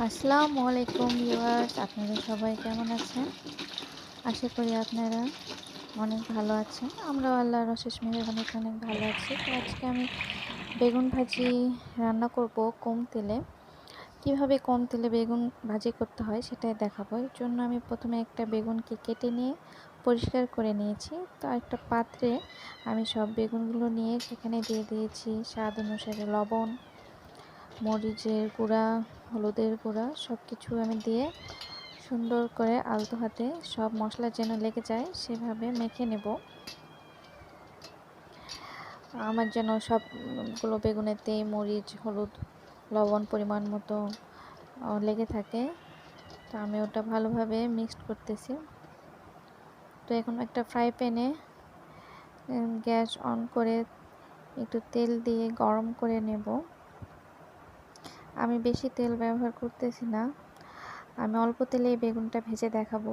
আসসালামু আলাইকুম ভিউয়ার্স, আপনারা সবাই কেমন আছেন? আশা করি আপনারা অনেক ভালো আছেন। আমরাও আল্লাহর অশেষ মেহেরবানিতে অনেক ভালো আছি। তো আজকে আমি বেগুন ভাজি রান্না করব কম তেলে। কিভাবে কম তেলে বেগুন ভাজি করতে হয় সেটাই দেখাবো। এর জন্য আমি প্রথমে একটা বেগুনকে কেটে নিয়ে পরিষ্কার করে নিয়েছি। তো একটা পাত্রে আমি সব বেগুনগুলো নিয়ে সেখানে দিয়ে দিয়েছি স্বাদ অনুসারে লবণ, মরিচের গুঁড়া, হলুদের গুঁড়া সব কিছু আমি দিয়ে সুন্দর করে আলতো হাতে সব মশলা যেন লেগে যায় সেভাবে মেখে নেব। আমার যেন সবগুলো বেগুনেতে মরিচ, হলুদ, লবণ পরিমাণ মতো লেগে থাকে। তো আমি ওটা ভালোভাবে মিক্সড করতেছি। তো এখন একটা ফ্রাই প্যানে গ্যাস অন করে একটু তেল দিয়ে গরম করে নেব। আমি বেশি তেল ব্যবহার করতেছি না, আমি অল্প তেলে বেগুনটা ভেজে দেখাবো।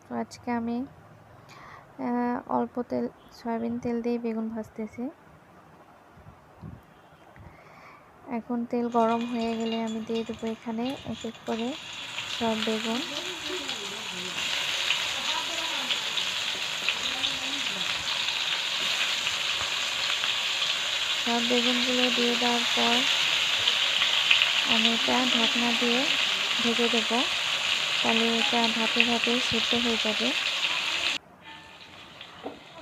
তো আজকে আমি অল্প তেল সয়াবিন তেল দিয়ে বেগুন ভাজতেছি। এখন তেল গরম হয়ে গেলে আমি দিয়ে দেবো এখানে এক এক করে সব বেগুন। সব বেগুনগুলো দিয়ে দেওয়ার পর আমি এটা ঢাকনা দিয়ে ঢেকে দেবো, তাহলে এটা ভাপে ভাপে সেদ্ধ হয়ে যাবে।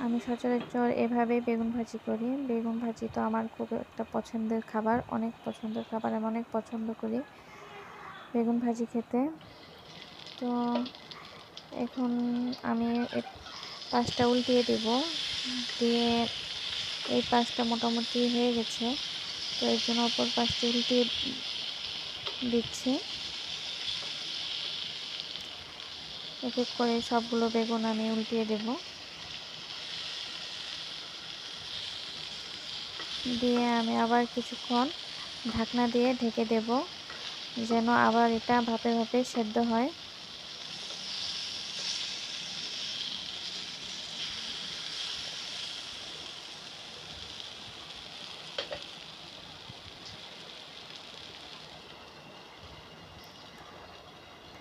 আমি সচরাচর এভাবেই বেগুন ভাজি করি। বেগুন ভাজি তো আমার খুব একটা পছন্দের খাবার, অনেক পছন্দের খাবার। আমি অনেক পছন্দ করি বেগুন ভাজি খেতে। তো এখন আমি পাশটা উল্টিয়ে দেব, দিয়ে এই পাশটা মোটামুটি হয়ে গেছে। তো এর জন্য অপর পাশটা উল্টিয়ে দিচ্ছি। এক এক করে সবগুলো বেগুন আমি উল্টিয়ে দেব, দিয়ে আমি আবার কিছুক্ষণ ঢাকনা দিয়ে ঢেকে দেব, যেন আবার এটা ভাপে ভাপে সেদ্ধ হয়।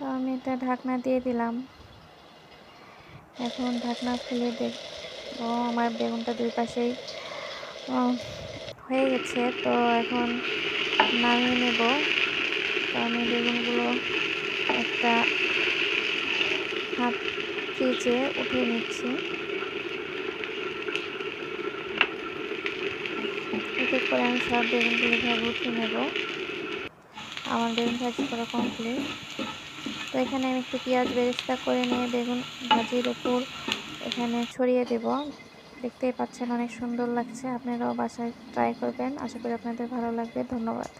তো আমি এটা ঢাকনা দিয়ে দিলাম। এখন ঢাকনা খুলে দেখবো আমার বেগুনটা দুই পাশেই হয়ে গেছে। তো এখন নামিয়ে নেব। তো আমি বেগুনগুলো একটা হাত কেচে উঠিয়ে নিচ্ছি। এক এক করে আমি সব বেগুনগুলো এভাবে উঠিয়ে নেব। আমার বেগুন ভাজি করা কমপ্লিট। তো এখানে আমি একটু পেঁয়াজ বেরেস্তা করে নিয়ে বেগুন ভাজির উপর এখানে ছড়িয়ে দেব। দেখতেই পাচ্ছেন অনেক সুন্দর লাগছে। আপনারাও বাসায় ট্রাই করবেন, আশা করি আপনাদের ভালো লাগবে। ধন্যবাদ।